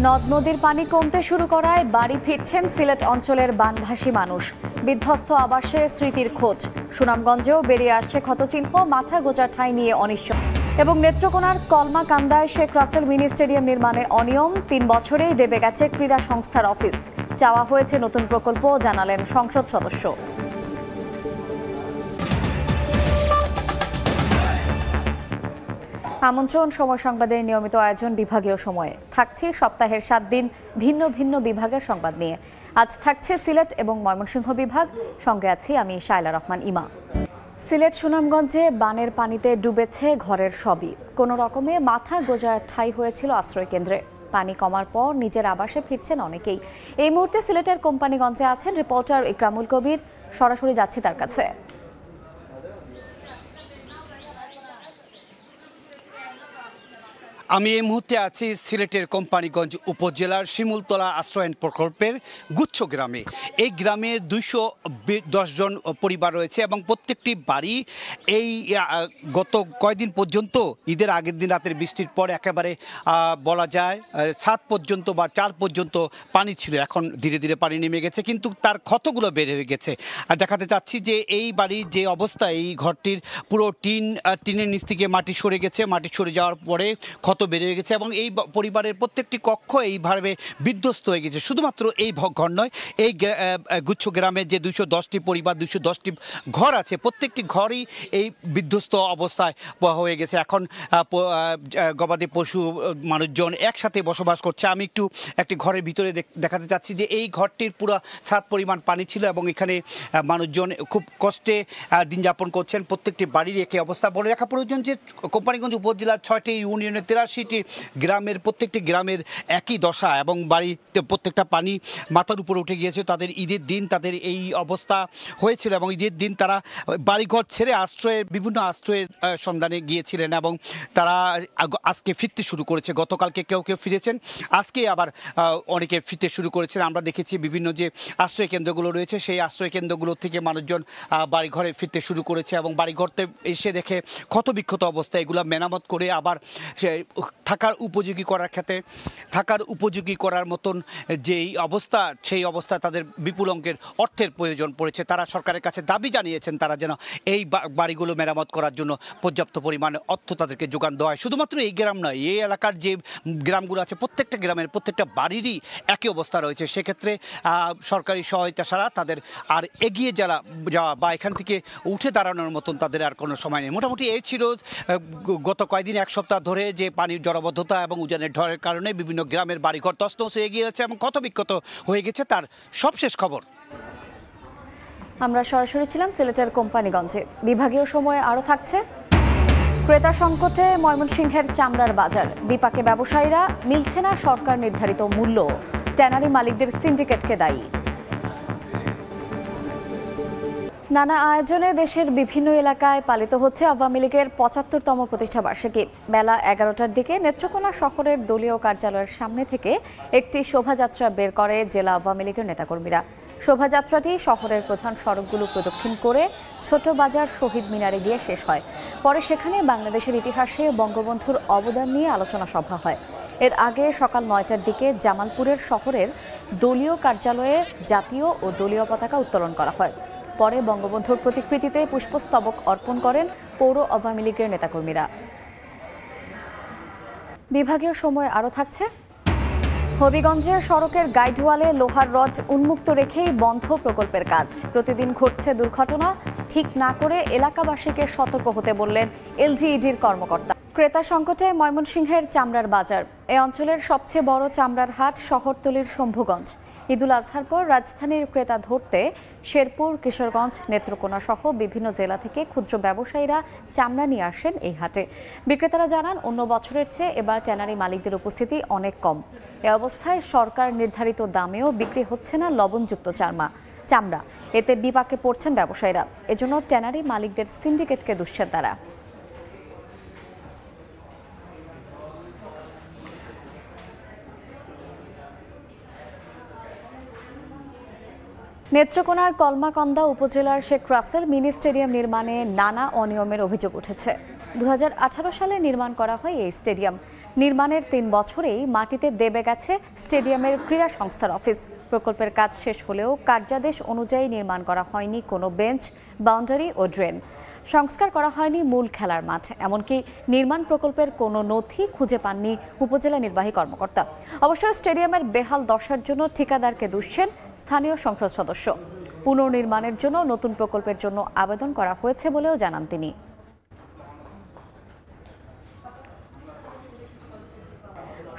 নদ নদীর পানি কমতে শুরু করায় বাড়ি ফিরছেন সিলেট অঞ্চলের বানভাসী মানুষ। বিধ্বস্ত আবাসে স্মৃতির খোঁজ। সুনামগঞ্জেও বেরিয়ে আসছে ক্ষতচিহ্ন, মাথা গোঁজার ঠাঁই নিয়ে অনিশ্চয়। এবং নেত্রকোনার কলমাকান্দায় শেখ রাসেল মিনি স্টেডিয়াম নির্মাণে অনিয়ম, ৩ বছরেই দেবে গেছে ক্রীড়া সংস্থার অফিস। চাওয়া হয়েছে নতুন প্রকল্প, জানালেন সংসদ সদস্য। আমন্ত্রণ সময় সংবাদের নিয়মিত আয়োজন বিভাগীয় সময়ে। থাকছে সপ্তাহের 7 দিন ভিন্ন ভিন্ন বিভাগের সংবাদ নিয়ে। আজ থাকছে সিলেট এবং ময়মনসিংহ বিভাগ, সঙ্গে আছি আমি শায়লা রহমান ইমা। সিলেট সুনামগঞ্জে বানের পানিতে ডুবেছে ঘরের সবই। কোনো রকমে মাথা গোঁজার ঠাঁই হয়েছিল আশ্রয় কেন্দ্রে। পানি কমার পর নিজের আবাসে ফিরছেন অনেকেই। এই মুহূর্তে সিলেটের কোম্পানিগঞ্জে আছেন রিপোর্টার ইকরামুল কবির। সরাসরি যাচ্ছি তার কাছে। আমি এই মুহূর্তে আছি সিলেটের কোম্পানিগঞ্জ উপজেলার শিমুলতলা আশ্রয়ন প্রকল্পের গুচ্ছ গ্রামে। এই গ্রামের 210 জন পরিবার রয়েছে এবং প্রত্যেকটি বাড়ি এই গত কয়েকদিন পর্যন্ত ঈদের আগের দিন রাতের বৃষ্টির পর একেবারে বলা যায় ছাদ পর্যন্ত বা চাল পর্যন্ত পানি ছিল। এখন ধীরে ধীরে পানি নেমে গেছে, কিন্তু তার ক্ষতগুলো বের হয়ে গেছে। আর দেখাতে চাচ্ছি যে এই বাড়ির যে অবস্থা, এই ঘরটির পুরো টিনের নিচ থেকে মাটি সরে গেছে। মাটি সরে যাওয়ার পরে ক্ষত বেড়ে গেছে এবং এই পরিবারের প্রত্যেকটি কক্ষ এইভাবে বিধ্বস্ত হয়ে গেছে। শুধুমাত্র এই ঘর নয়, এই গুচ্ছ গ্রামের যে 210টি পরিবার, 210টি ঘর আছে, প্রত্যেকটি ঘরই এই বিধ্বস্ত অবস্থায় হয়ে গেছে। এখন গবাদি পশু মানুষজন একসাথে বসবাস করছে। আমি একটি ঘরের ভিতরে দেখাতে চাচ্ছি যে এই ঘরটির পুরো ছাদ পরিমাণ পানি ছিল এবং এখানে মানুষজন খুব কষ্টে দিন যাপন করছেন। প্রত্যেকটি বাড়ির একই অবস্থা। বলে রাখা প্রয়োজন যে কোম্পানিগঞ্জ উপজেলার 6টি ইউনিয়নের 83টি গ্রামের প্রত্যেকটি গ্রামের একই দশা এবং বাড়িতে প্রত্যেকটা পানি মাথার উপরে উঠে গিয়েছে। তাদের ঈদের দিন তাদের এই অবস্থা হয়েছিল এবং ঈদের দিন তারা বাড়িঘর ছেড়ে বিভিন্ন আশ্রয়ের সন্ধানে গিয়েছিলেন এবং তারা আজকে ফিরতে শুরু করেছে। গতকালকে কেউ ফিরেছেন, আজকে আবার অনেকে ফিরতে শুরু করেছেন। আমরা দেখেছি বিভিন্ন যে আশ্রয় কেন্দ্রগুলো রয়েছে, সেই আশ্রয় কেন্দ্রগুলো থেকে মানুষজন বাড়িঘরে ফিরতে শুরু করেছে এবং বাড়িঘরতে এসে দেখে ক্ষতবিক্ষত অবস্থা। এগুলো মেরামত করে আবার থাকার উপযোগী করার মতন যেই অবস্থা, সেই অবস্থা তাদের বিপুল অঙ্কের অর্থের প্রয়োজন পড়েছে। তারা সরকারের কাছে দাবি জানিয়েছেন তারা যেন এই বাড়িগুলো মেরামত করার জন্য পর্যাপ্ত পরিমাণে অর্থ তাদেরকে যোগান দেওয়া হয়। শুধুমাত্র এই গ্রাম নয়, এই এলাকার যে গ্রামগুলো আছে প্রত্যেকটা গ্রামের প্রত্যেকটা বাড়িরই একই অবস্থা রয়েছে। সেক্ষেত্রে সরকারি সহায়তা ছাড়া তাদের আর এগিয়ে যাওয়া বা এখান থেকে উঠে দাঁড়ানোর মতন তাদের আর কোনো সময় নেই। মোটামুটি এই ছিল গত কয়েকদিন, এক সপ্তাহ ধরে যে পানির জলাবদ্ধতা এবং উজানের ঢলের কারণে বিভিন্ন গ্রামের বাড়িঘর তছনছ হয়ে গিয়েছে এবং ক্ষতবিক্ষত হয়ে গেছে, তার সবশেষ খবর। আমরা সরাসরি ছিলাম সিলেটের কোম্পানিগঞ্জে। বিভাগীয় সময়ে আরও থাকছে ক্রেতা সংকটে ময়মনসিংহের চামড়ার বাজার। বিপাকে ব্যবসায়ীরা, মিলছে না সরকার নির্ধারিত মূল্য। ট্যানারি মালিকদের সিন্ডিকেটকে দায়ী। নানা আয়োজনে দেশের বিভিন্ন এলাকায় পালিত হচ্ছে আওয়ামী লীগের ৭৫তম প্রতিষ্ঠাবার্ষিকী। বেলা ১১টার দিকে নেত্রকোনা শহরের দলীয় কার্যালয়ের সামনে থেকে একটি শোভাযাত্রা বের করে জেলা আওয়ামী লীগের নেতাকর্মীরা। শোভাযাত্রাটি শহরের প্রধান সড়কগুলো প্রদক্ষিণ করে ছোট বাজার শহীদ মিনারে গিয়ে শেষ হয়। পরে সেখানে বাংলাদেশের ইতিহাসে বঙ্গবন্ধুর অবদান নিয়ে আলোচনা সভা হয়। এর আগে সকাল ৯টার দিকে জামালপুরের শহরের দলীয় কার্যালয়ে জাতীয় ও দলীয় পতাকা উত্তোলন করা হয়। পরে বঙ্গবন্ধুর প্রতিকৃতিতে পুষ্পস্তবক অর্পণ করেন পৌর আওয়ামী লীগের নেতাকর্মীরা। বিভাগীয় সময় আরও থাকছে হবিগঞ্জের সড়কের গাইডওয়ালে লোহার রড উন্মুক্ত রেখেই বন্ধ প্রকল্পের কাজ। প্রতিদিন ঘটছে দুর্ঘটনা, ঠিক না করে এলাকাবাসীকে সতর্ক হতে বললেন এলজিইডির কর্মকর্তা। ক্রেতা সংকটে ময়মনসিংহের চামড়ার বাজার। এ অঞ্চলের সবচেয়ে বড় চামড়ার হাট শহরতলির শম্ভুগঞ্জ। ঈদুল আজহার পর রাজধানীর ক্রেতা ধরতে শেরপুর, কিশোরগঞ্জ, নেত্রকোনা সহ বিভিন্ন জেলা থেকে ক্ষুদ্র ব্যবসায়ীরা চামড়া নিয়ে আসেন এই হাটে। বিক্রেতারা জানান, অন্য বছরের চেয়ে এবার ট্যানারি মালিকদের উপস্থিতি অনেক কম। এ অবস্থায় সরকার নির্ধারিত দামেও বিক্রি হচ্ছে না লবণযুক্ত চামড়া। এতে বিপাকে পড়ছেন ব্যবসায়ীরা। এজন্য ট্যানারি মালিকদের সিন্ডিকেটকে দুষছেন তারা। নেত্রকোনার কলমাকান্দা উপজেলার শেখ রাসেল মিনি স্টেডিয়াম নির্মাণে নানা অনিয়মের অভিযোগ উঠেছে। 2018 সালে নির্মাণ করা হয় এই স্টেডিয়াম। নির্মাণের 3 বছরেই মাটিতে দেবে গেছে স্টেডিয়ামের ক্রীড়া সংস্থার অফিস। প্রকল্পের কাজ শেষ হলেও কার্যাদেশ অনুযায়ী নির্মাণ করা হয়নি কোনো বেঞ্চ, বাউন্ডারি ও ড্রেন। সংস্কার করা হয়নি মূল খেলার মাঠ, এমনকি নির্মাণ প্রকল্পের কোনো নথি খুঁজে পাননি উপজেলা নির্বাহী কর্মকর্তা। অবশ্য স্টেডিয়ামের বেহাল দশার জন্য ঠিকাদারকে দুষছেন স্থানীয় সংসদ সদস্য। পুনর্নির্মাণের জন্য নতুন প্রকল্পের জন্য আবেদন করা হয়েছে বলেও জানান তিনি।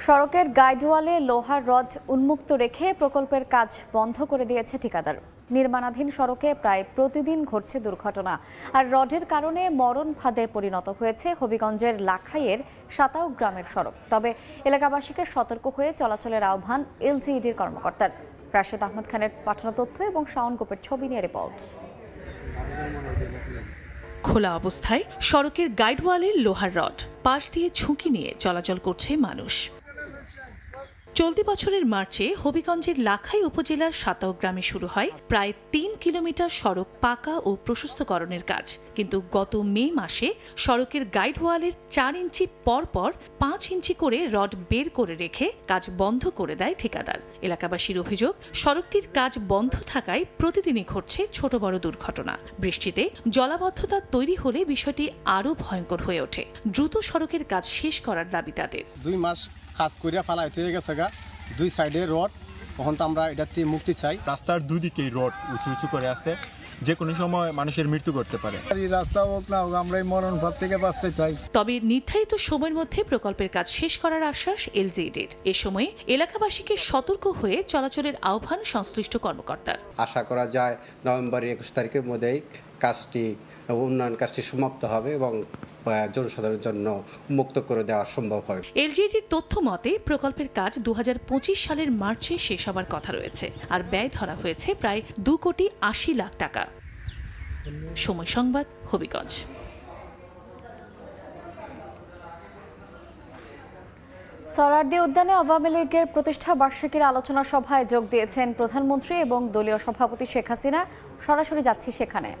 সড়কের গাইডওয়ালে লোহার রড উন্মুক্ত রেখে প্রকল্পের কাজ বন্ধ করে দিয়েছে ঠিকাদার। নির্মাণাধীন সড়কে প্রায় প্রতিদিন ঘটছে দুর্ঘটনা, আর রডের কারণে মরণ ফাঁদে পরিণত হয়েছে হবিগঞ্জের লাখাইয়ের সাতাও গ্রামের সড়ক। তবে এলাকাবাসীকে সতর্ক হয়ে চলাচলের আহ্বান এলজিইডির কর্মকর্তার। রাশেদ আহমদ খানের পাঠানো তথ্য এবং শাওন গোপের ছবি নিয়ে রিপোর্ট। খোলা অবস্থায় সড়কের গাইডওয়ালের লোহার রড, পাশ দিয়ে ঝুঁকি নিয়ে চলাচল করছে মানুষ। চলতি বছরের মার্চে হবিগঞ্জের লাখাই উপজেলার সাতাও গ্রামে শুরু হয় প্রায় 3 কিলোমিটার সড়ক পাকা ও প্রশস্তকরণের কাজ। কিন্তু গত মে মাসে সড়কের গাইডওয়ালের 4 ইঞ্চি পর 5 ইঞ্চি করে রড বের করে রেখে কাজ বন্ধ করে দেয় ঠিকাদার। এলাকাবাসীর অভিযোগ, সড়কটির কাজ বন্ধ থাকায় প্রতিদিনই ঘটছে ছোট বড় দুর্ঘটনা। বৃষ্টিতে জলাবদ্ধতা তৈরি হলে বিষয়টি আরও ভয়ঙ্কর হয়ে ওঠে। দ্রুত সড়কের কাজ শেষ করার দাবি তাদের। 2 মাস কাজ করিয়া ফালাইতে হয়ে গেছে গা, 2 সাইডে রড। তখন তো আমরা এটাতে মুক্তি চাই। রাস্তার দুদিকেই রড উঁচু উঁচু করে আছে, যে কোনো সময় মানুষের মৃত্যু করতে পারে। এই রাস্তা হোক না হোক, আমরা এই মরণ ফাঁদ থেকে বাঁচতে চাই। তবে নির্ধারিত সময়ের মধ্যে প্রকল্পের কাজ শেষ করার আশ্বাস এলজিইডির। এ সময় এলাকাবাসীকে সতর্ক হয়ে চলাচলের আহ্বান সংশ্লিষ্ট কর্মকর্তার। আশা করা যায় নভেম্বরের 21 তারিখের মধ্যেই উন্নয়ন কাজটি সমাপ্ত হবে এবং জনসাধারণের জন্য মুক্ত করে দেওয়া সম্ভব হবে। এলজিইডির তথ্য মতে প্রকল্পের কাজ 2025 সালের মার্চে শেষ হবার কথা রয়েছে, আর ব্যয় ধরা হয়েছে প্রায় 2,80,00,000 টাকা। সময় সংবাদ, হবিগঞ্জ। সরারদি উদ্যানে আওয়ামী লীগের প্রতিষ্ঠা বার্ষিকীর আলোচনা সভায় যোগ দিয়েছেন প্রধানমন্ত্রী এবং দলীয় সভাপতি শেখ হাসিনা। সরাসরি যাচ্ছি সেখানে।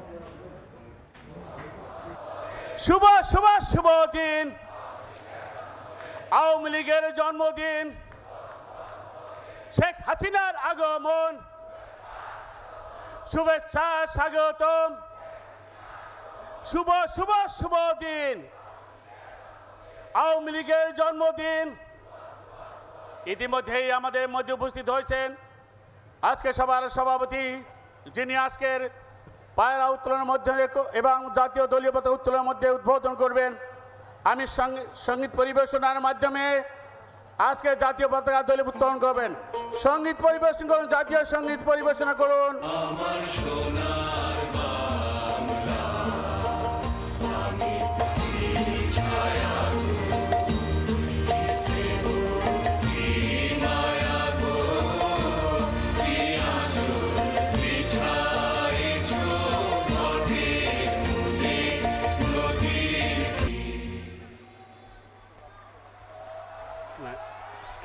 শুভ শুভ শুভ দিন, আওয়ামী লীগের জন্মদিন, শেখ হাসিনার আগমন, শুভেচ্ছা স্বাগতম। শুভ শুভ শুভ দিন, আওয়ামী লীগের জন্মদিন। ইতিমধ্যেই আমাদের মধ্যে উপস্থিত হয়েছেন আজকে সভার সভাপতি, যিনি আজকের পায়রা উত্তোলনের মধ্যে এবং জাতীয় দলীয় পতাকা উত্তোলনের মধ্যে উদ্বোধন করবেন। আমি সঙ্গীত পরিবেশনার মাধ্যমে আজকে জাতীয় পতাকা দলীয় উত্তোলন করবেন। সঙ্গীত পরিবেশন করুন, জাতীয় সঙ্গীত পরিবেশনা করুন।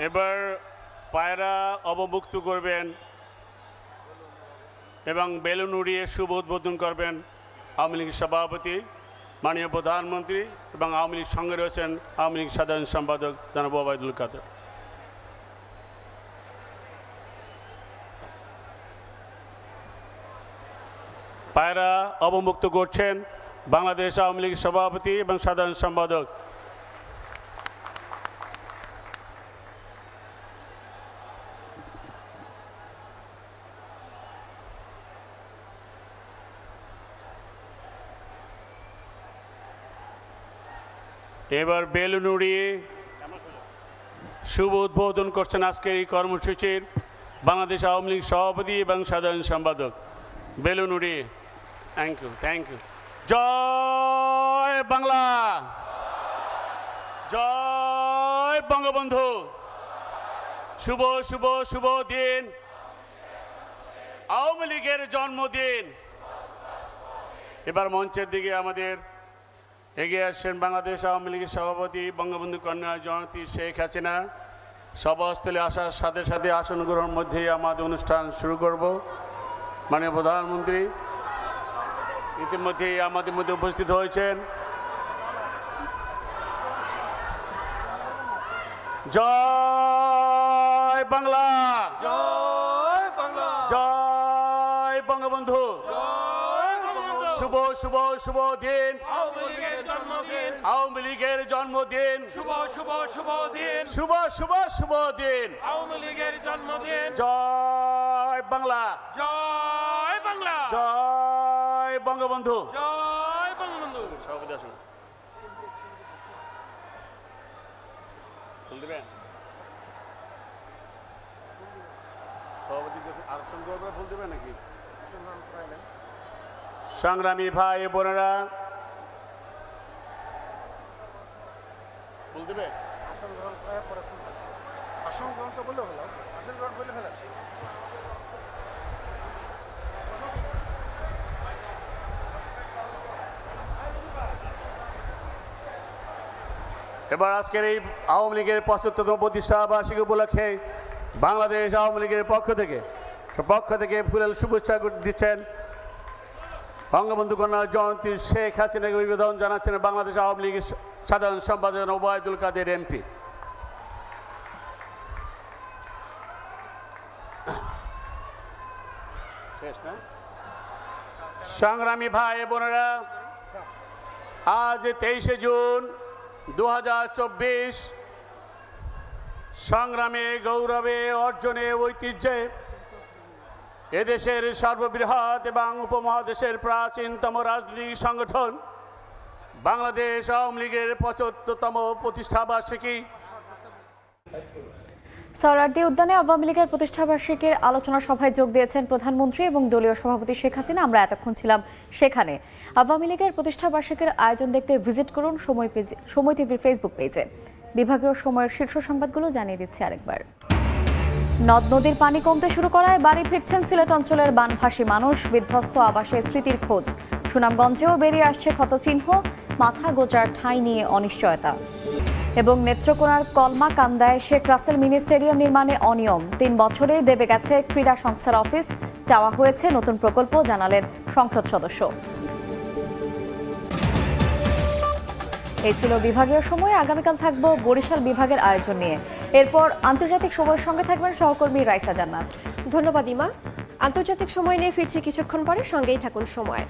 এবার পায়রা অবমুক্ত করবেন এবং বেলুন উড়িয়ে শুভ উদ্বোধন করবেন আওয়ামী লীগের সভাপতি, মাননীয় প্রধানমন্ত্রী এবং আওয়ামী লীগ সঙ্গে রয়েছেন আওয়ামী লীগ সাধারণ সম্পাদক জনাব ওবায়দুল কাদের। পায়রা অবমুক্ত করছেন বাংলাদেশ আওয়ামী লীগের সভাপতি এবং সাধারণ সম্পাদক। এবার বেলুন উড়িয়ে শুভ উদ্বোধন করছেন আজকের এই কর্মসূচির বাংলাদেশ আওয়ামী লীগ সভাপতি এবং সাধারণ সম্পাদক। বেলুন উড়িয়ে। Thank you, thank you. জয় বাংলা, জয় বঙ্গবন্ধু। শুভ শুভ শুভ দিন, আওয়ামী লীগের জন্মদিন। এবার মঞ্চের দিকে আমাদের এগিয়ে আসছেন বাংলাদেশ আওয়ামী লীগের সভাপতি বঙ্গবন্ধু কন্যা জননেত্রী শেখ হাসিনা। সভাস্থলে আসার সাথে সাথে আসন গ্রহণের মধ্যেই আমাদের অনুষ্ঠান শুরু করব। মাননীয় প্রধানমন্ত্রী ইতিমধ্যেই আমাদের মধ্যে উপস্থিত হয়েছেন। জয় বাংলা, জয় বাংলা, জয় বঙ্গবন্ধু, শুভ শুভ শুভ দিন, আওয়ামী লীগের জন্মদিন, শুভ শুভ শুভ দিন, শুভ শুভ শুভ দিন, আওয়ামী লীগের জন্মদিন। জয় বাংলা, জয় বাংলা, জয় বঙ্গবন্ধু, জয় বঙ্গবন্ধু। সভাপতি আসুন, ফুল দিবেন। সভাপতি আসন করবে, ফুল দিবেন নাকি? সংগ্রামী ভাই বোনেরা, ফুল দিবে। আসন গ্রহণ করার পরে আসন গ্রহণটা বললে হলো, আসন গ্রহণ বলে ফেলেন। এবার আজকের এই আওয়ামী লীগের ৭৫তম প্রতিষ্ঠা বার্ষিকী উপলক্ষে বাংলাদেশ আওয়ামী লীগের পক্ষ থেকে ফুলেল শুভেচ্ছা দিচ্ছেন বঙ্গবন্ধু কন্যা জয়ন্তী শেখ হাসিনাকে অভিবাদন জানাচ্ছেন বাংলাদেশ আওয়ামী লীগের সাধারণ সম্পাদক ওবায়দুল কাদের এমপি। সংগ্রামী ভাই বোনেরা, আজ 23শে জুন 2024 সংগ্রামে গৌরবে অর্জনে ঐতিহ্যে এদেশের সর্ববৃহৎ এবং উপমহাদেশের প্রাচীনতম রাজনৈতিক সংগঠন বাংলাদেশ আওয়ামী লীগের ৭৫তম প্রতিষ্ঠা বার্ষিকী। সোহরাওয়ার্দী উদ্যানে আওয়ামী লীগের প্রতিষ্ঠাবার্ষিকীর আলোচনা সভায় যোগ দিয়েছেন প্রধানমন্ত্রী এবং দলীয় সভাপতি শেখ হাসিনা। আমরা এতক্ষণ ছিলাম সেখানে। আওয়ামী লীগের প্রতিষ্ঠাবার্ষিকীর আয়োজন দেখতে ভিজিট করুন সময় টিভির ফেসবুক পেজে। বিভাগীয় সময়ের শীর্ষ সংবাদগুলো জানিয়ে দিচ্ছি আরেকবার। নদ নদীর পানি কমতে শুরু করায় বাড়ি ফিরছেন সিলেট অঞ্চলের বানভাসী মানুষ। বিধ্বস্ত আবাসে স্মৃতির খোঁজ। সুনামগঞ্জেও বেরিয়ে আসছে ক্ষতচিহ্ন, মাথা গোজার ঠাঁই নিয়ে অনিশ্চয়তা। এবং নেত্রকোনার কলমাকান্দায় শেখ রাসেল মিনি স্টেডিয়াম নির্মাণে অনিয়ম। ৩ বছরে দেবে গেছে ক্রীড়া সংস্থার অফিস। চাওয়া হয়েছে নতুন প্রকল্প, জানালেন সংসদ সদস্য। এই ছিল বিভাগীয় সময়। আগামীকাল থাকবো বরিশাল বিভাগের আয়োজন নিয়ে। এরপর আন্তর্জাতিক সময়ের সঙ্গে থাকবেন সহকর্মী রাইসা জান্নাত। ধন্যবাদ ইমা। আন্তর্জাতিক সময় নিয়ে ফিরছি কিছুক্ষণ পরে, সঙ্গেই থাকুন সময়।